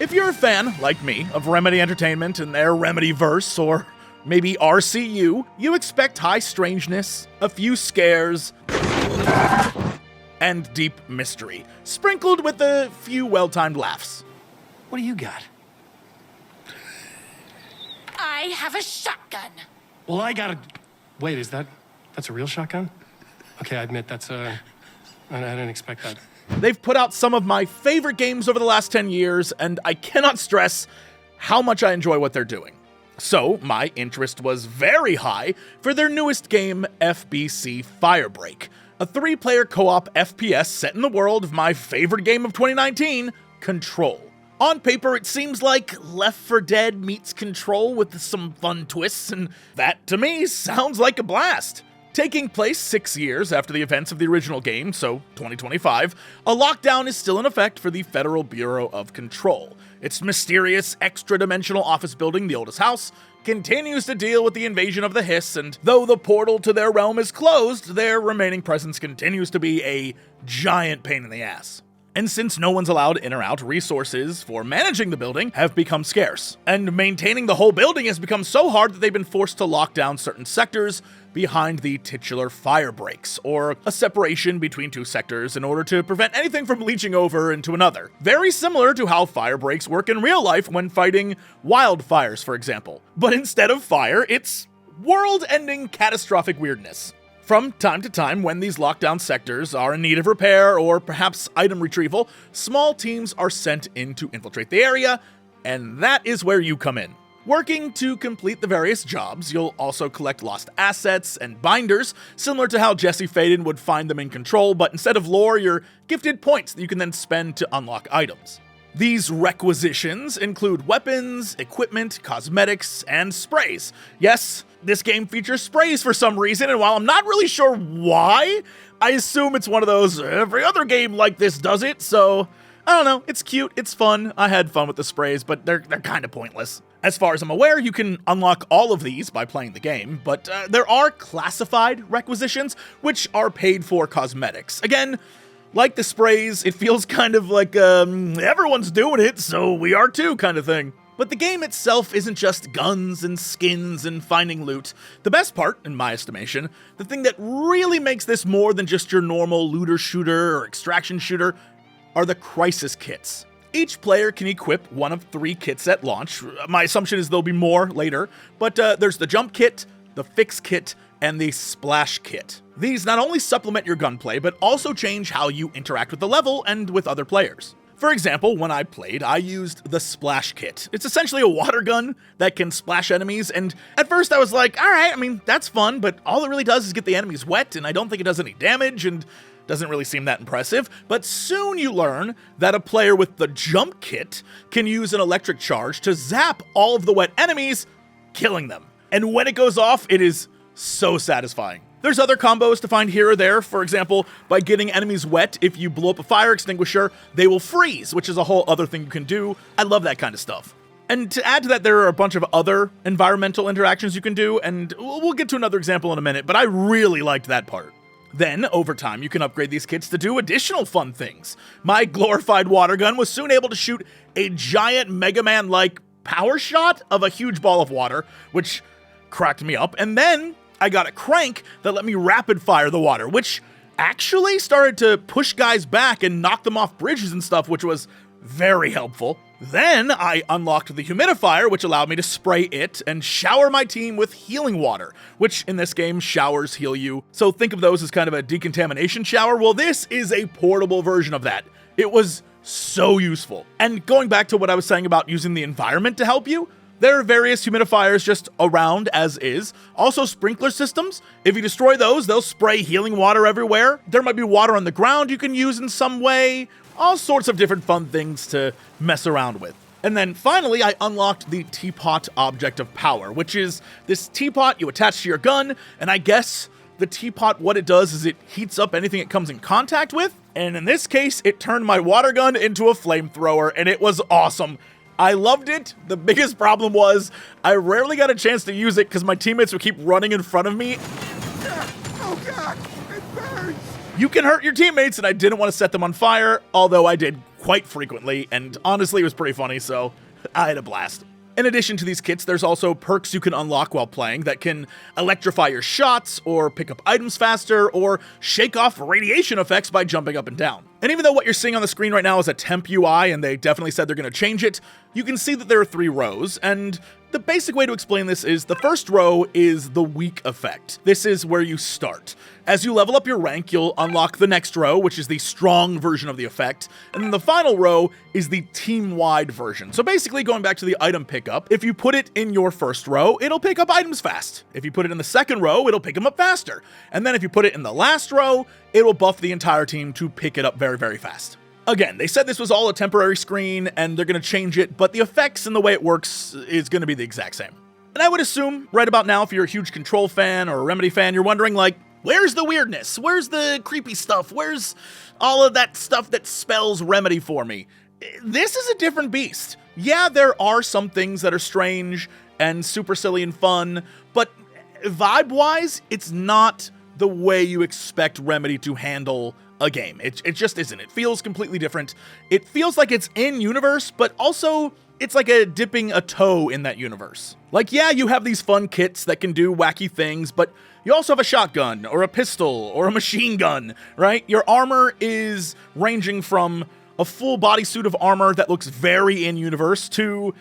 If you're a fan, like me, of Remedy Entertainment and their Remedyverse, or maybe RCU, you expect high strangeness, a few scares, and deep mystery, sprinkled with a few well-timed laughs. What do you got? I have a shotgun. Well, I got a... Wait, that's a real shotgun? Okay, I admit I didn't expect that. They've put out some of my favorite games over the last 10 years, and I cannot stress how much I enjoy what they're doing. So, my interest was very high for their newest game, FBC Firebreak, a 3-player co-op FPS set in the world of my favorite game of 2019, Control. On paper, it seems like Left 4 Dead meets Control with some fun twists, and that, to me, sounds like a blast. Taking place 6 years after the events of the original game, so 2025, a lockdown is still in effect for the Federal Bureau of Control. Its mysterious, extra-dimensional office building, the oldest house, continues to deal with the invasion of the Hiss, and though the portal to their realm is closed, their remaining presence continues to be a giant pain in the ass. And since no one's allowed in or out, resources for managing the building have become scarce. And maintaining the whole building has become so hard that they've been forced to lock down certain sectors behind the titular fire breaks, or a separation between two sectors in order to prevent anything from leaching over into another. Very similar to how fire breaks work in real life when fighting wildfires, for example. But instead of fire, it's world-ending catastrophic weirdness. From time to time, when these lockdown sectors are in need of repair or perhaps item retrieval, small teams are sent in to infiltrate the area, and that is where you come in. Working to complete the various jobs, you'll also collect lost assets and binders, similar to how Jesse Faden would find them in Control, but instead of lore, you're gifted points that you can then spend to unlock items. These requisitions include weapons, equipment, cosmetics, and sprays. Yes, this game features sprays for some reason, and while I'm not really sure why, I assume it's one of those, every other game like this does it, so I don't know, it's cute, it's fun, I had fun with the sprays, but they're kind of pointless. As far as I'm aware, you can unlock all of these by playing the game, but there are classified requisitions, which are paid for cosmetics. Again, like the sprays, it feels kind of like, everyone's doing it, so we are too kind of thing. But the game itself isn't just guns and skins and finding loot. The best part, in my estimation, the thing that really makes this more than just your normal looter-shooter or extraction shooter, are the crisis kits. Each player can equip one of 3 kits at launch. My assumption is there'll be more later, but there's the jump kit, the fix kit, and the splash kit. These not only supplement your gunplay, but also change how you interact with the level and with other players. For example, when I played, I used the splash kit. It's essentially a water gun that can splash enemies, and at first I was like, alright, I mean, that's fun, but all it really does is get the enemies wet, and I don't think it does any damage, and doesn't really seem that impressive. But soon you learn that a player with the jump kit can use an electric charge to zap all of the wet enemies, killing them. And when it goes off, it is so satisfying. There's other combos to find here or there. For example, by getting enemies wet, if you blow up a fire extinguisher, they will freeze, which is a whole other thing you can do. I love that kind of stuff. And to add to that, there are a bunch of other environmental interactions you can do, and we'll get to another example in a minute, but I really liked that part. Then, over time, you can upgrade these kits to do additional fun things. My glorified water gun was soon able to shoot a giant Mega Man-like power shot of a huge ball of water, which cracked me up, and then I got a crank that let me rapid fire the water, which actually started to push guys back and knock them off bridges and stuff, which was very helpful. Then I unlocked the humidifier, which allowed me to spray it and shower my team with healing water, which in this game, showers heal you. So think of those as kind of a decontamination shower. Well, this is a portable version of that. It was so useful. And going back to what I was saying about using the environment to help you, there are various humidifiers just around as is. Also sprinkler systems. If you destroy those, they'll spray healing water everywhere. There might be water on the ground you can use in some way. All sorts of different fun things to mess around with. And then finally, I unlocked the Teapot Object of Power, which is this teapot you attach to your gun, and I guess the teapot, what it does is it heats up anything it comes in contact with, and in this case, it turned my water gun into a flamethrower, and it was awesome. I loved it. The biggest problem was I rarely got a chance to use it because my teammates would keep running in front of me. Oh God, it burns! You can hurt your teammates, and I didn't want to set them on fire, although I did quite frequently, and honestly, it was pretty funny, so I had a blast. In addition to these kits, there's also perks you can unlock while playing that can electrify your shots, or pick up items faster, or shake off radiation effects by jumping up and down. And even though what you're seeing on the screen right now is a temp UI, and they definitely said they're going to change it, you can see that there are 3 rows, and the basic way to explain this is the first row is the weak effect. This is where you start. As you level up your rank, you'll unlock the next row, which is the strong version of the effect, and then the final row is the team-wide version. So basically, going back to the item pickup, if you put it in your first row, it'll pick up items fast. If you put it in the second row, it'll pick them up faster. And then if you put it in the last row, it will buff the entire team to pick it up very, very fast. Again, they said this was all a temporary screen, and they're going to change it, but the effects and the way it works is going to be the exact same. And I would assume, right about now, if you're a huge Control fan or a Remedy fan, you're wondering, like, where's the weirdness? Where's the creepy stuff? Where's all of that stuff that spells Remedy for me? This is a different beast. Yeah, there are some things that are strange and super silly and fun, but vibe-wise, it's not the way you expect Remedy to handle a game. It just isn't. It feels completely different. It feels like it's in universe, but also it's like dipping a toe in that universe. Like, yeah, you have these fun kits that can do wacky things, but you also have a shotgun or a pistol or a machine gun, right? Your armor is ranging from a full bodysuit of armor that looks very in universe to,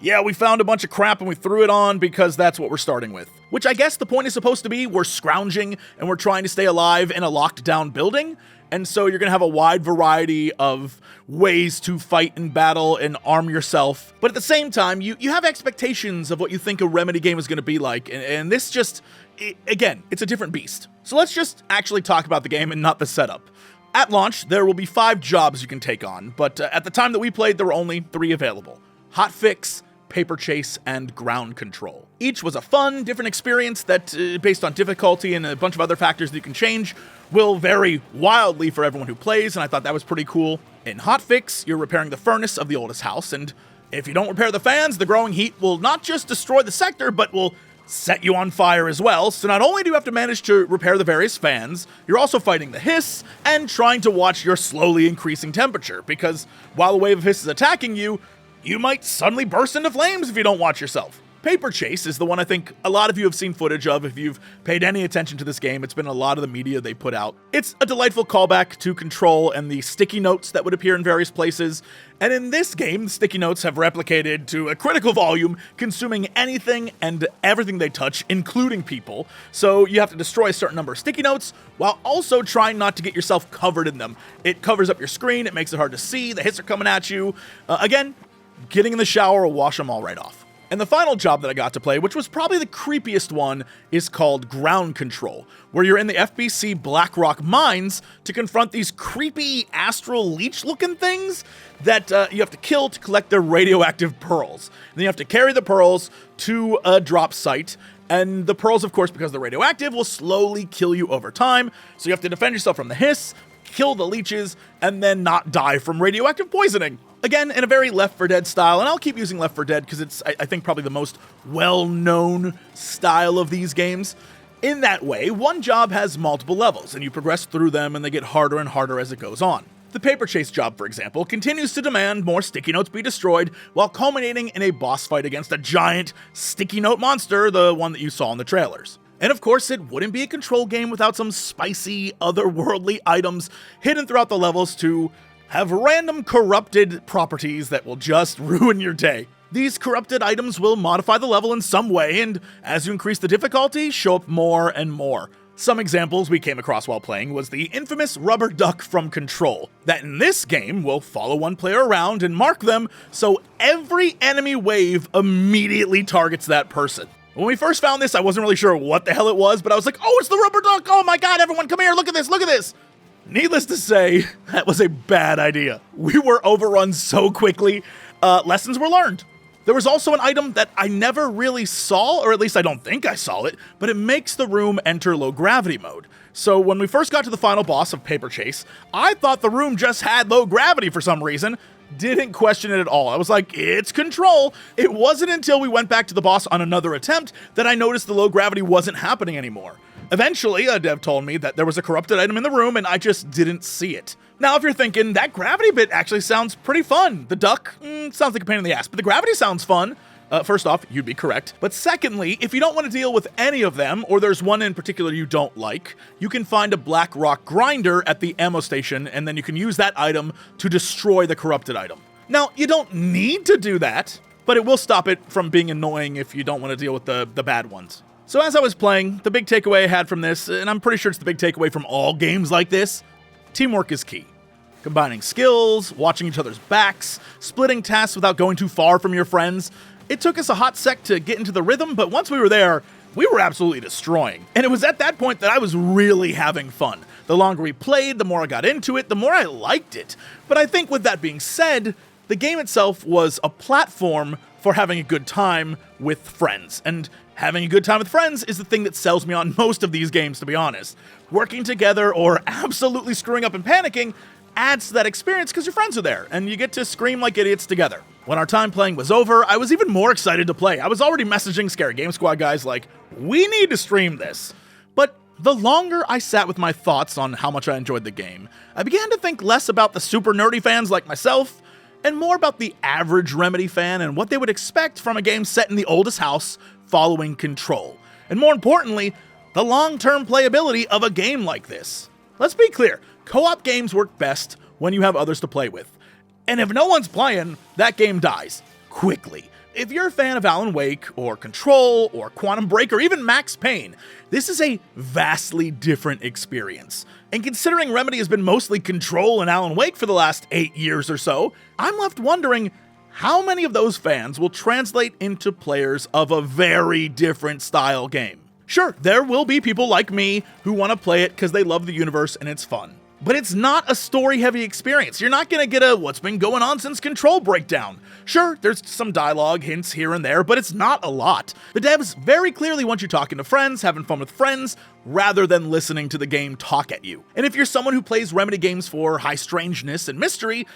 yeah, we found a bunch of crap and we threw it on because that's what we're starting with. Which I guess the point is supposed to be we're scrounging and we're trying to stay alive in a locked down building. And so you're going to have a wide variety of ways to fight and battle and arm yourself. But at the same time, you have expectations of what you think a Remedy game is going to be like. And this just, again, it's a different beast. So let's just actually talk about the game and not the setup. At launch, there will be 5 jobs you can take on. But at the time that we played, there were only 3 available. Hotfix, Paper Chase, and Ground Control. Each was a fun, different experience that, based on difficulty and a bunch of other factors that you can change, will vary wildly for everyone who plays, and I thought that was pretty cool. In Hotfix, you're repairing the furnace of the oldest house, and if you don't repair the fans, the growing heat will not just destroy the sector, but will set you on fire as well. So not only do you have to manage to repair the various fans, you're also fighting the hiss and trying to watch your slowly increasing temperature, because while a wave of hiss is attacking you, you might suddenly burst into flames if you don't watch yourself. Paper Chase is the one I think a lot of you have seen footage of if you've paid any attention to this game. It's been a lot of the media they put out. It's a delightful callback to Control and the sticky notes that would appear in various places. And in this game, the sticky notes have replicated to a critical volume, consuming anything and everything they touch, including people. So you have to destroy a certain number of sticky notes while also trying not to get yourself covered in them. It covers up your screen, it makes it hard to see, the hits are coming at you. Again, getting in the shower will wash them all right off. And the final job that I got to play, which was probably the creepiest one, is called Ground Control, where you're in the FBC Blackrock mines to confront these creepy astral leech-looking things that you have to kill to collect their radioactive pearls. And then you have to carry the pearls to a drop site, and the pearls, of course, because they're radioactive, will slowly kill you over time, so you have to defend yourself from the hiss, kill the leeches, and then not die from radioactive poisoning. Again, in a very Left 4 Dead style, and I'll keep using Left 4 Dead because it's, I think, probably the most well-known style of these games. In that way, one job has multiple levels, and you progress through them, and they get harder and harder as it goes on. The Paper Chase job, for example, continues to demand more sticky notes be destroyed, while culminating in a boss fight against a giant sticky note monster, the one that you saw in the trailers. And of course, it wouldn't be a Control game without some spicy, otherworldly items hidden throughout the levels to have random corrupted properties that will just ruin your day. These corrupted items will modify the level in some way, and as you increase the difficulty, show up more and more. Some examples we came across while playing was the infamous rubber duck from Control, that in this game will follow one player around and mark them so every enemy wave immediately targets that person. When we first found this, I wasn't really sure what the hell it was, but I was like, oh, it's the rubber duck! Oh my god, everyone come here, look at this, look at this! Needless to say, that was a bad idea. We were overrun so quickly, lessons were learned. There was also an item that I never really saw, or at least I don't think I saw it, but it makes the room enter low gravity mode. So when we first got to the final boss of Paper Chase, I thought the room just had low gravity for some reason. Didn't question it at all. I was like, it's Control. It wasn't until we went back to the boss on another attempt that I noticed the low gravity wasn't happening anymore. Eventually, a dev told me that there was a corrupted item in the room and I just didn't see it. Now, if you're thinking, that gravity bit actually sounds pretty fun. The duck, sounds like a pain in the ass, but the gravity sounds fun. First off, you'd be correct. But secondly, if you don't want to deal with any of them, or there's one in particular you don't like, you can find a black rock grinder at the ammo station, and then you can use that item to destroy the corrupted item. Now, you don't need to do that, but it will stop it from being annoying if you don't want to deal with the bad ones. So as I was playing, the big takeaway I had from this, and I'm pretty sure it's the big takeaway from all games like this, teamwork is key. Combining skills, watching each other's backs, splitting tasks without going too far from your friends. It took us a hot sec to get into the rhythm, but once we were there, we were absolutely destroying. And it was at that point that I was really having fun. The longer we played, the more I got into it, the more I liked it. But I think with that being said, the game itself was a platform for having a good time with friends. And having a good time with friends is the thing that sells me on most of these games, to be honest. Working together or absolutely screwing up and panicking adds to that experience because your friends are there, and you get to scream like idiots together. When our time playing was over, I was even more excited to play. I was already messaging Scary Game Squad guys like, we need to stream this. But the longer I sat with my thoughts on how much I enjoyed the game, I began to think less about the super nerdy fans like myself, and more about the average Remedy fan and what they would expect from a game set in the oldest house following Control. And more importantly, the long-term playability of a game like this. Let's be clear, co-op games work best when you have others to play with. And if no one's playing, that game dies quickly. If you're a fan of Alan Wake, or Control, or Quantum Break, or even Max Payne, this is a vastly different experience. And considering Remedy has been mostly Control and Alan Wake for the last 8 years or so, I'm left wondering how many of those fans will translate into players of a very different style game. Sure, there will be people like me who want to play it because they love the universe and it's fun. But it's not a story-heavy experience. You're not going to get a what's been going on since Control breakdown. Sure, there's some dialogue hints here and there, but it's not a lot. The devs very clearly want you talking to friends, having fun with friends, rather than listening to the game talk at you. And if you're someone who plays Remedy games for high strangeness and mystery,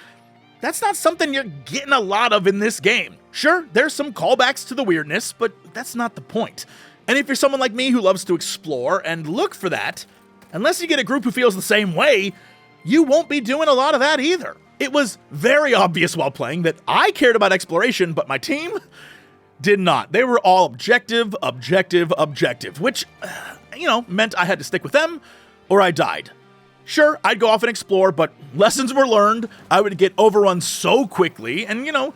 that's not something you're getting a lot of in this game. Sure, there's some callbacks to the weirdness, but that's not the point. And if you're someone like me who loves to explore and look for that, unless you get a group who feels the same way, you won't be doing a lot of that either. It was very obvious while playing that I cared about exploration, but my team did not. They were all objective, which, meant I had to stick with them or I died. Sure, I'd go off and explore, but lessons were learned. I would get overrun so quickly, and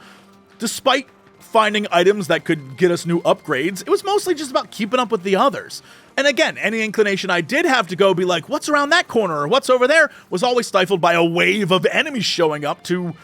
despite finding items that could get us new upgrades, it was mostly just about keeping up with the others. And again, any inclination I did have to go be like, what's around that corner or what's over there, was always stifled by a wave of enemies showing up to,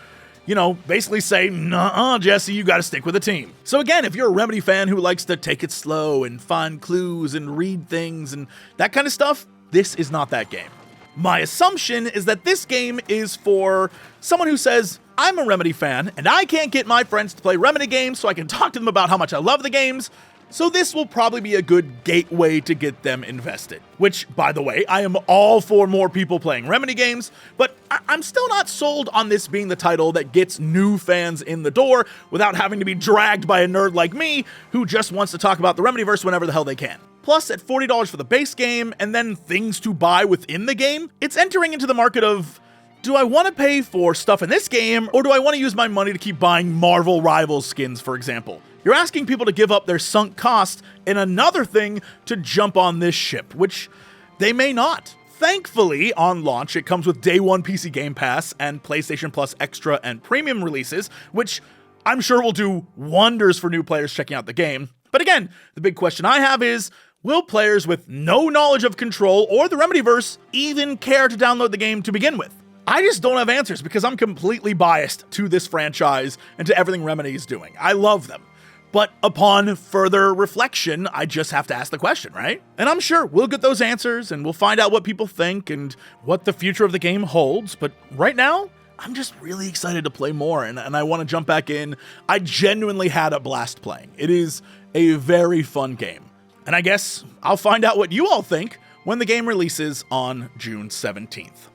basically say, nuh-uh, Jesse, you gotta stick with the team. So again, if you're a Remedy fan who likes to take it slow and find clues and read things and that kind of stuff, this is not that game. My assumption is that this game is for someone who says, I'm a Remedy fan, and I can't get my friends to play Remedy games so I can talk to them about how much I love the games, so this will probably be a good gateway to get them invested. Which, by the way, I am all for more people playing Remedy games, but I'm still not sold on this being the title that gets new fans in the door without having to be dragged by a nerd like me who just wants to talk about the Remedyverse whenever the hell they can. Plus, at $40 for the base game, and then things to buy within the game, it's entering into the market of, do I want to pay for stuff in this game, or do I want to use my money to keep buying Marvel Rivals skins, for example? You're asking people to give up their sunk cost in another thing to jump on this ship, which they may not. Thankfully, on launch, it comes with Day 1 PC Game Pass and PlayStation Plus Extra and Premium releases, which I'm sure will do wonders for new players checking out the game. But again, the big question I have is, will players with no knowledge of Control or the Remedyverse even care to download the game to begin with? I just don't have answers because I'm completely biased to this franchise and to everything Remedy is doing. I love them. But upon further reflection, I just have to ask the question, right? And I'm sure we'll get those answers and we'll find out what people think and what the future of the game holds. But right now, I'm just really excited to play more and I want to jump back in. I genuinely had a blast playing. It is a very fun game. And I guess I'll find out what you all think when the game releases on June 17th.